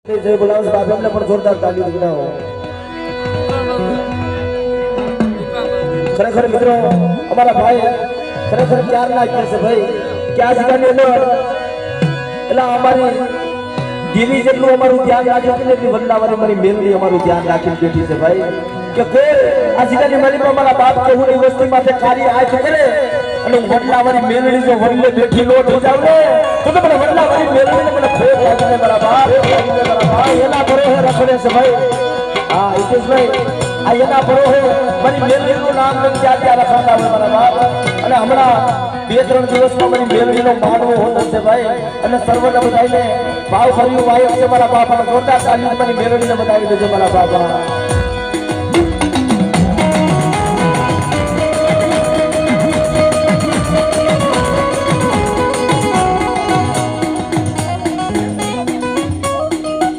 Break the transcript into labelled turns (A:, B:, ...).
A: जय बोला उस बाबे ने पर जोरदार ताली बजाओ। खरेखर मित्रों हमारा भाई खरेखर प्यार ना कैसे भाई क्या जीने लो एला हमारी दिली જેટલું અમારું ધ્યાન રાખે છે એટલી વલ્લાવારી મારી મેલડી અમારું ધ્યાન રાખીને બેઠી છે ભાઈ કે કોઈ આ જીગાની માલીમાં અમારા બાપ કેવું ની વસ્તી માથે કાર્ય હાથ કરે અને વલ્લાવારી મેલડી જો વલ્લે બેઠી લોટ હો જાવ ને તો મને વલ્લાવારી મેલડીને મને ખોટ લાગે મારા બાપ એના પરો હે રખડે છે ભાઈ હા હિતેશભાઈ આ એના પરો હે મારી મેલડીનું નામ લઈને ક્યાં ક્યાં રખાતા હોય મારા બાપ અને હમણાં 2-3 દિવસમાં મારી મેલડીનો માનવો હોતો છે ભાઈ અને સર્વને બધાઈને ભાવ ભર્યું વાયક છે મારા બાપ અને જોરદાર તાલી મારી મેલડીને બતાવી દેજો મારા બાપ।